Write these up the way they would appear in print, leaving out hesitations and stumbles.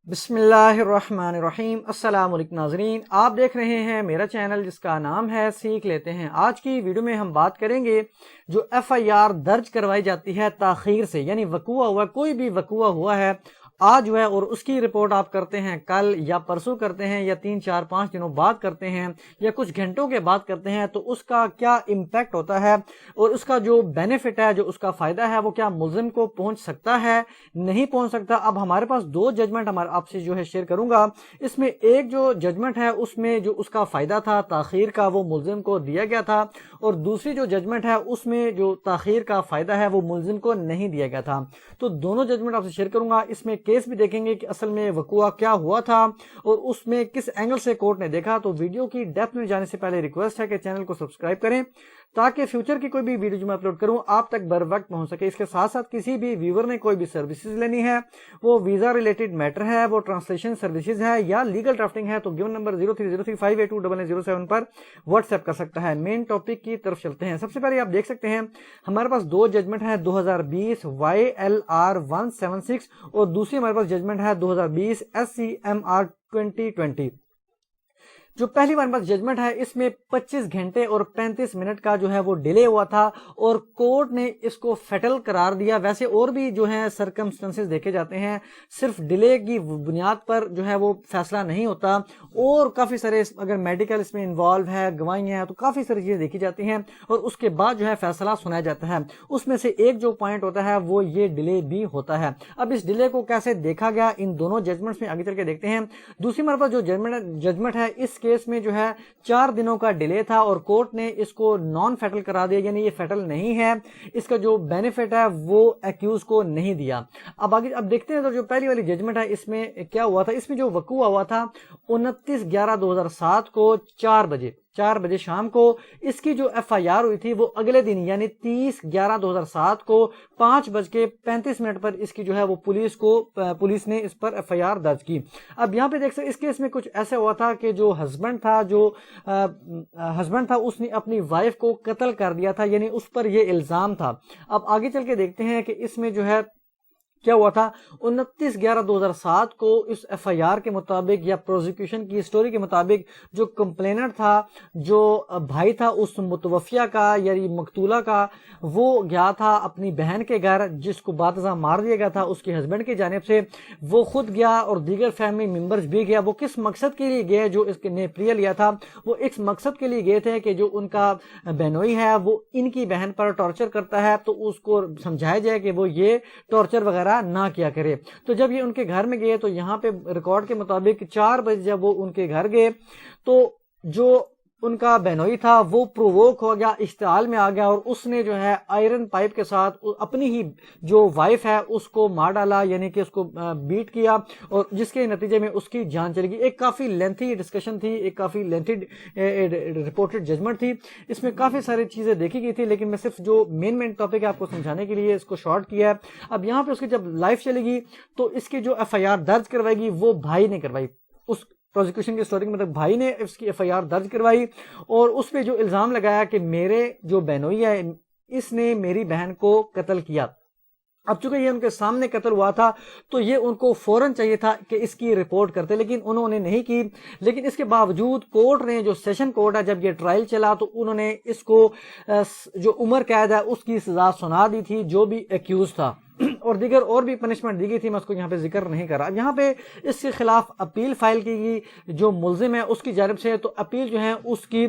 بسم اللہ الرحمن الرحیم۔ السلام علیکم ناظرین، آپ دیکھ رہے ہیں میرا چینل جس کا نام ہے سیکھ لیتے ہیں۔ آج کی ویڈیو میں ہم بات کریں گے جو ایف آئی آر درج کروائی جاتی ہے تاخیر سے، یعنی وقوع ہوا، کوئی بھی وقوع ہوا ہے آج جو ہے اور اس کی رپورٹ آپ کرتے ہیں کل یا پرسوں کرتے ہیں یا 3 4 5 دنوں بعد کرتے ہیں یا کچھ گھنٹوں کے بعد کرتے ہیں، تو اس کا کیا امپیکٹ ہوتا ہے اور اس کا جو بینیفٹ ہے، جو اس کا فائدہ ہے، وہ کیا ملزم کو پہنچ سکتا ہے، نہیں پہنچ سکتا۔ اب ہمارے پاس دو ججمنٹ آپ سے جو ہے شیئر کروں گا۔ اس میں ایک جو ججمنٹ ہے اس میں جو اس کا فائدہ تھا تاخیر کا وہ ملزم کو دیا گیا تھا، اور دوسری جو ججمنٹ ہے اس میں جو تاخیر کا فائدہ ہے وہ ملزم کو نہیں دیا گیا تھا۔ تو دونوں ججمنٹ آپ سے شیئر کروں گا۔ اس میں کیس بھی دیکھیں گے کہ اصل میں وقوع کیا ہوا تھا اور اس میں کس اینگل سے کورٹ نے دیکھا۔ تو ویڈیو کی ڈیپتھ میں جانے سے پہلے ریکویسٹ ہے کہ چینل کو سبسکرائب کریں تاکہ فیوچر کی کوئی بھی ویڈیو جو میں اپلوڈ کروں آپ تک بر وقت پہنچ سکے۔ اس کے ساتھ ساتھ کسی بھی ویور نے کوئی بھی سروسز لینی ہے، وہ ویزا ریلیٹڈ میٹر ہے، وہ ٹرانسلیشن سروسز ہے یا لیگل ڈرافٹنگ ہے، تو گیون نمبر 030358280007 پر واٹس ایپ کر سکتا ہے۔ مین ٹاپک کی طرف چلتے ہیں۔ سب سے پہلے آپ دیکھ سکتے ہیں ہمارے پاس دو ججمنٹ ہیں، 2020 YLR 176 اور دوسری ہمارے پاس ججمنٹ ہے 2020 SCMR 2020۔ جو پہلی ہمارے پاس ججمنٹ ہے اس میں 25 گھنٹے اور 35 منٹ کا جو ہے وہ ڈیلے ہوا تھا اور کورٹ نے اس کو فیٹل قرار دیا۔ ویسے اور بھی جو ہے سرکمسٹنسز دیکھے جاتے ہیں، صرف ڈیلے کی بنیاد پر جو ہے وہ فیصلہ نہیں ہوتا، اور کافی سارے اگر میڈیکل اس میں انوالو ہے، گواہیاں ہیں، تو کافی ساری چیزیں دیکھی جاتی ہیں اور اس کے بعد جو ہے فیصلہ سنایا جاتا ہے۔ اس میں سے ایک جو پوائنٹ ہوتا ہے وہ یہ ڈیلے بھی ہوتا ہے۔ اب اس ڈیلے کو کیسے دیکھا گیا ان دونوں ججمنٹس میں آگے چل کے دیکھتے ہیں۔ دوسری ہمارے پاس جو ججمنٹ ہے اس کیس میں جو ہے 4 دنوں کا ڈیلے تھا اور کورٹ نے اس کو نان فیٹل کرا دیا، یعنی یہ فیٹل نہیں ہے، اس کا جو بینیفٹ ہے وہ ایکیوز کو نہیں دیا۔ اب دیکھتے ہیں تو جو پہلی والی ججمنٹ ہے اس میں کیا ہوا تھا۔ اس میں جو وقوع ہوا تھا 29/11/2007 کو 4 بجے شام کو اس کی جو ایف آئی آر ہوئی تھی وہ اگلے دن یعنی 30/11/2007 کو 5:35 پر اس کی جو ہے وہ پولیس نے اس پر ایف آئی آر درج کی۔ اب یہاں پہ دیکھ سکتے اس کیس میں کچھ ایسے ہوا تھا کہ جو ہسبینڈ تھا اس نے اپنی وائف کو قتل کر دیا تھا، یعنی اس پر یہ الزام تھا۔ اب آگے چل کے دیکھتے ہیں کہ اس میں جو ہے کیا ہوا تھا۔ 29/11/2007 کو اس ایف آئی آر کے مطابق یا پروزیکیوشن کی سٹوری کے مطابق جو کمپلینر تھا، جو بھائی تھا اس متوفیہ کا یعنی مقتولہ کا، وہ گیا تھا اپنی بہن کے گھر جس کو باتزاں مار دیا گیا تھا اس کے ہسبینڈ کی جانب سے۔ وہ خود گیا اور دیگر فیملی ممبرز بھی گیا۔ وہ کس مقصد کے لیے گئے؟ جو اس نے پریہ لیا تھا وہ اس مقصد کے لیے گئے تھے کہ جو ان کا بہنوئی ہے وہ ان کی بہن پر ٹارچر کرتا ہے تو اس کو سمجھایا جائے کہ وہ یہ ٹارچر وغیرہ نہ کیا کرے۔ تو جب یہ ان کے گھر میں گئے تو یہاں پہ ریکارڈ کے مطابق 4 بجے جب وہ ان کے گھر گئے تو جو ان کا بہنوئی تھا وہ پرووک ہو گیا، اشتعال میں آ گیا اور اس نے جو ہے آئرن پائپ کے ساتھ اپنی ہی جو وائف ہے اس کو مار ڈالا، یعنی کہ اس کو بیٹ کیا، اور جس کے نتیجے میں اس کی جان چلی گئی۔ ایک کافی لینتھی ڈسکشن تھی، ایک کافی لینتھی رپورٹڈ ججمنٹ تھی، اس میں کافی ساری چیزیں دیکھی گئی تھی، لیکن میں صرف جو مین ٹاپک ہے آپ کو سمجھانے کے لیے اس کو شارٹ کیا ہے۔ اب یہاں پہ اس کی جب لائف چلے گی تو اس کی جو ایف آئی آر درج کروائے گی وہ بھائی نے کروائی، اس پروزیکیوشن کی سٹوری کے مطلب بھائی نے اس کی ایف آئی آر درج کروائی اور اس پہ جو الزام لگایا کہ میرے جو بہنوئی ہے اس نے میری بہن کو قتل کیا۔ اب چونکہ یہ ان کے سامنے قتل ہوا تھا تو یہ ان کو فوراً چاہیے تھا کہ اس کی رپورٹ کرتے، لیکن انہوں نے نہیں کی۔ لیکن اس کے باوجود کورٹ نے جو سیشن کورٹ ہے جب یہ ٹرائل چلا تو انہوں نے اس کو جو عمر قید ہے اس کی سزا سنا دی تھی جو بھی ایکیوز تھا، اور دیگر اور بھی پنشمنٹ دی گئی تھی، میں اس کو یہاں پہ ذکر نہیں کر رہا۔ اب یہاں پہ اس کے خلاف اپیل فائل کی گئی جو ملزم ہے اس کی جانب سے، تو اپیل جو ہے اس کی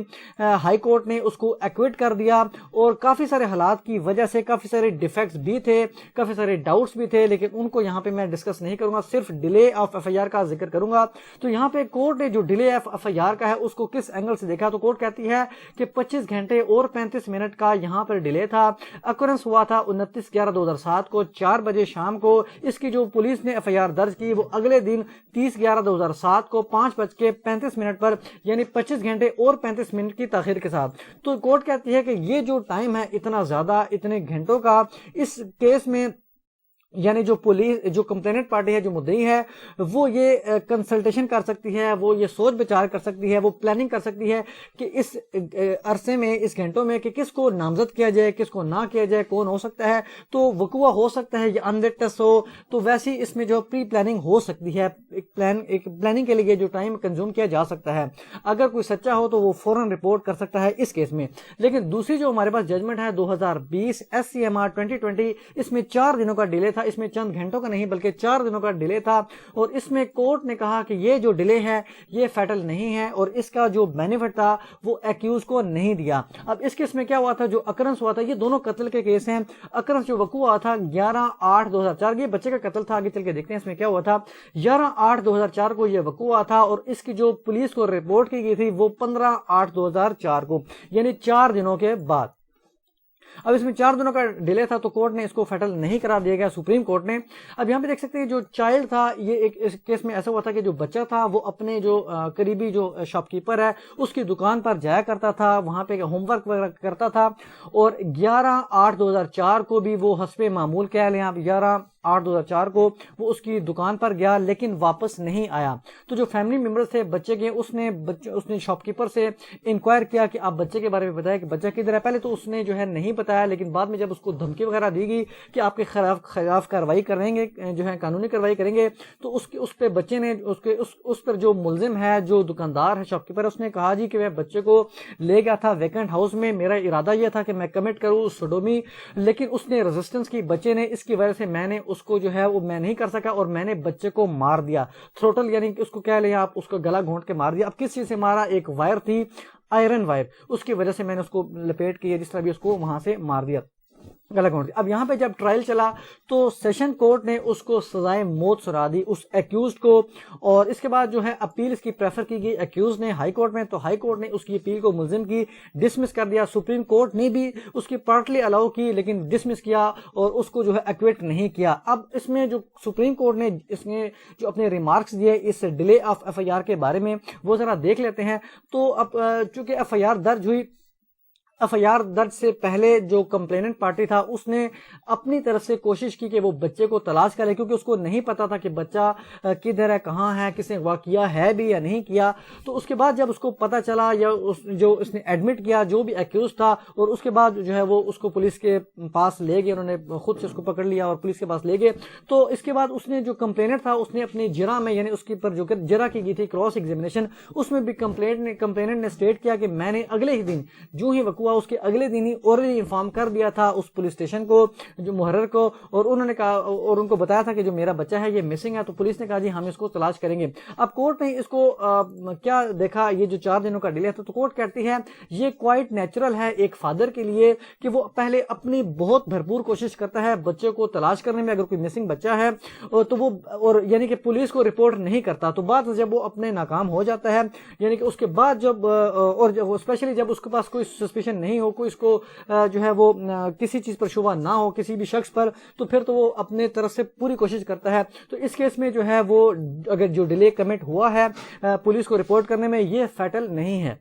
ہائی کورٹ نے اس کو ایکویٹ کر دیا، اور کافی سارے حالات کی وجہ سے کافی سارے ڈیفیکٹس بھی تھے، کافی سارے ڈاؤٹس بھی تھے، لیکن ان کو یہاں پہ میں ڈسکس نہیں کروں گا، صرف delay of F I R کا ذکر کروں گا۔ تو یہاں پہ کورٹ نے جو delay of F I R کا ہے اس کو کس اینگل سے دیکھا، تو کورٹ کہتی ہے کہ 25 گھنٹے اور 35 منٹ کا یہاں پر ڈیلے تھا۔ اکورنس ہوا تھا 29/11/2007 کو 4 بجے شام کو۔ اس کی جو پولیس نے ایف آئی آر درج کی وہ اگلے دن 30/11/2007 کو 5:35 پر، یعنی 25 گھنٹے اور 35 منٹ کی تاخیر کے ساتھ۔ تو کورٹ کہتی ہے کہ یہ جو ٹائم ہے اتنا زیادہ، اتنے گھنٹوں کا، اس کیس میں یعنی جو پولیس جو کمپلیننٹ پارٹی ہے جو مدعی ہے وہ یہ کنسلٹیشن کر سکتی ہے, وہ یہ سوچ بچار کر سکتی ہے, وہ پلاننگ کر سکتی ہے کہ اس عرصے میں اس گھنٹوں میں کہ کس کو نامزد کیا جائے کس کو نہ کیا جائے, کون ہو سکتا ہے, تو وقوع ہو سکتا ہے یا انوٹس ہو, تو ویسی اس میں جو پری پلاننگ ہو سکتی ہے, ایک پلاننگ کے لیے جو ٹائم کنزیوم کیا جا سکتا ہے. اگر کوئی سچا ہو تو وہ فوراً رپورٹ کر سکتا ہے اس کیس میں. لیکن دوسری جو ہمارے پاس ججمنٹ ہے 2020 SCMR 2020, اس میں 4 دنوں کا ڈیلے تھا, اس میں چند گھنٹوں کا نہیں بلکہ 4 دنوں کا ڈیلے تھا, اور اس میں کورٹ نے کہا کہ یہ جو ڈیلے ہے یہ فیٹل نہیں ہے اور اس کا جو بینیفٹ تھا وہ ایکیوز کو نہیں دیا. اب اس کیس میں کیا ہوا تھا, جو اکرنس ہوا تھا, یہ دونوں قتل کے کیس ہیں. اکرنس جو وقوع ہوا تھا 11/8/2004, یہ بچے کا قتل تھا, آگے چل کے دیکھتے ہیں اس میں کیا ہوا تھا. 11/8/2004 کو یہ وقوع ہوا تھا اور اس کی جو پولیس کو رپورٹ کی گئی تھی وہ 15/8/2004 کو, یعنی 4 دنوں کے بعد. اب اس میں 4 دنوں کا ڈیلے تھا تو کورٹ نے اس کو فیٹل نہیں قرار دیا گیا, سپریم کورٹ نے. اب یہاں پہ دیکھ سکتے ہیں جو چائلڈ تھا, یہ ایک اس کیس میں ایسا ہوا تھا کہ جو بچہ تھا وہ اپنے جو قریبی جو شاپ کیپر ہے اس کی دکان پر جایا کرتا تھا, وہاں پہ ہوم ورک وغیرہ کرتا تھا, اور 11/8/2004 کو بھی وہ حسب معمول کہہ لیں آپ 11/8/2004 کو وہ اس کی دکان پر گیا لیکن واپس نہیں آیا. تو جو فیملی ممبرز تھے بچے کے, اس نے شاپ کیپر سے انکوائر کیا کہ آپ بچے کے بارے میں بتائیں کہ بچہ کدھر ہے. پہلے تو اس نے جو ہے نہیں بتایا, لیکن بعد میں جب اس کو دھمکی وغیرہ دی گئی کہ آپ کے خلاف کارروائی کریں گے, جو ہے قانونی کارروائی کریں گے, تو اس پہ بچے نے اس پر جو ملزم ہے جو دکاندار ہے شاپ کیپر, اس نے کہا جی کہ میں بچے کو لے گیا تھا ویکنٹ ہاؤس میں, میرا ارادہ یہ تھا کہ میں کمٹ کروں سوڈومی, لیکن اس نے ریزسٹنس کی بچے نے, اس کی وجہ سے میں نے اس کو جو ہے وہ میں نہیں کر سکا اور میں نے بچے کو مار دیا. تھروٹل یعنی کہ اس کو کہہ لیں آپ, اس کو گلا گھونٹ کے مار دیا. اب کس چیز سے مارا, ایک وائر تھی آئرن وائر, اس کی وجہ سے میں نے اس کو لپیٹ کے جس طرح بھی اس کو وہاں سے مار دیا, گلا گھونٹ دیا. اب یہاں پہ جب ٹرائل چلا تو سیشن کورٹ نے اس کو سزائے موت سنا دی اس ایکیوزڈ کو, اور اس کے بعد جو ہے اپیل اس کی پریفر کی گئی ایکیوز نے ہائی کورٹ میں, تو ہائی کورٹ نے اس کی اپیل کو ملزم کی ڈسمس کر دیا. سپریم کورٹ نے بھی اس کی پارٹلی الاؤ کی لیکن ڈسمس کیا اور اس کو جو ہے ایکویٹ نہیں کیا. اب اس میں جو سپریم کورٹ نے اس نے جو اپنے ریمارکس دیے اس ڈیلے آف FIR کے بارے میں وہ ذرا دیکھ لیتے ہیں. تو اب چونکہ FIR درج ہوئی, FIR درج سے پہلے جو کمپلیننٹ پارٹی تھا اس نے اپنی طرف سے کوشش کی کہ وہ بچے کو تلاش کرے, کیونکہ اس کو نہیں پتا تھا کہ بچہ کدھر ہے, کہاں ہے, کس نے اغوا کیا ہے بھی یا نہیں کیا. تو اس کے بعد جب اس کو پتا چلا یا جو اس نے ایڈمٹ کیا جو بھی ایکیوز تھا, اور اس کے بعد جو ہے وہ اس کو پولیس کے پاس لے گئے, انہوں نے خود سے اس کو پکڑ لیا اور پولیس کے پاس لے گئے. تو اس کے بعد اس نے جو کمپلیننٹ تھا اس نے اپنی جرا میں, یعنی اس کے پر جو جرا کی گئی تھی کراس ایگزامینیشن, اس میں بھی کمپلیننٹ نے اسٹیٹ کیا کہ میں نے اگلے ہی دن جو ہی وقوع اس کے اگلے دن ہی اوریلی انفارم کر دیا تھا اس پولیس اسٹیشن کو, جو محرر کو, اور انہوں نے کہا اور ان کو بتایا تھا کہ جو میرا بچہ ہے یہ مسنگ ہے. تو پولیس نے کہا جی ہم اس کو تلاش کریں گے. اب کورٹ نے اس کو کیا دیکھا, یہ جو 4 دنوں کا ڈیلے تھا, تو کورٹ کہتی ہے یہ کوائٹ نیچرل ہے ایک فادر کے لیے کہ وہ پہلے اپنی بہت بھرپور کوشش کرتا ہے بچے کو تلاش کرنے میں. اگر کوئی مسنگ بچہ ہے تو وہ اور یعنی کہ پولیس کو رپورٹ نہیں کرتا, تو بعد جب وہ اپنے ناکام ہو جاتا ہے, یعنی کہ اس کے بعد جب اور اسپیشلی جب اس کے پاس کوئی سسپیشن نہیں ہو, کوئی اس کو جو ہے وہ کسی چیز پر شبہ نہ ہو کسی بھی شخص پر, تو پھر تو وہ اپنے طرف سے پوری کوشش کرتا ہے. تو اس کیس میں جو ہے وہ اگر جو ڈیلے کمٹ ہوا ہے پولیس کو رپورٹ کرنے میں, یہ فیٹل نہیں ہے.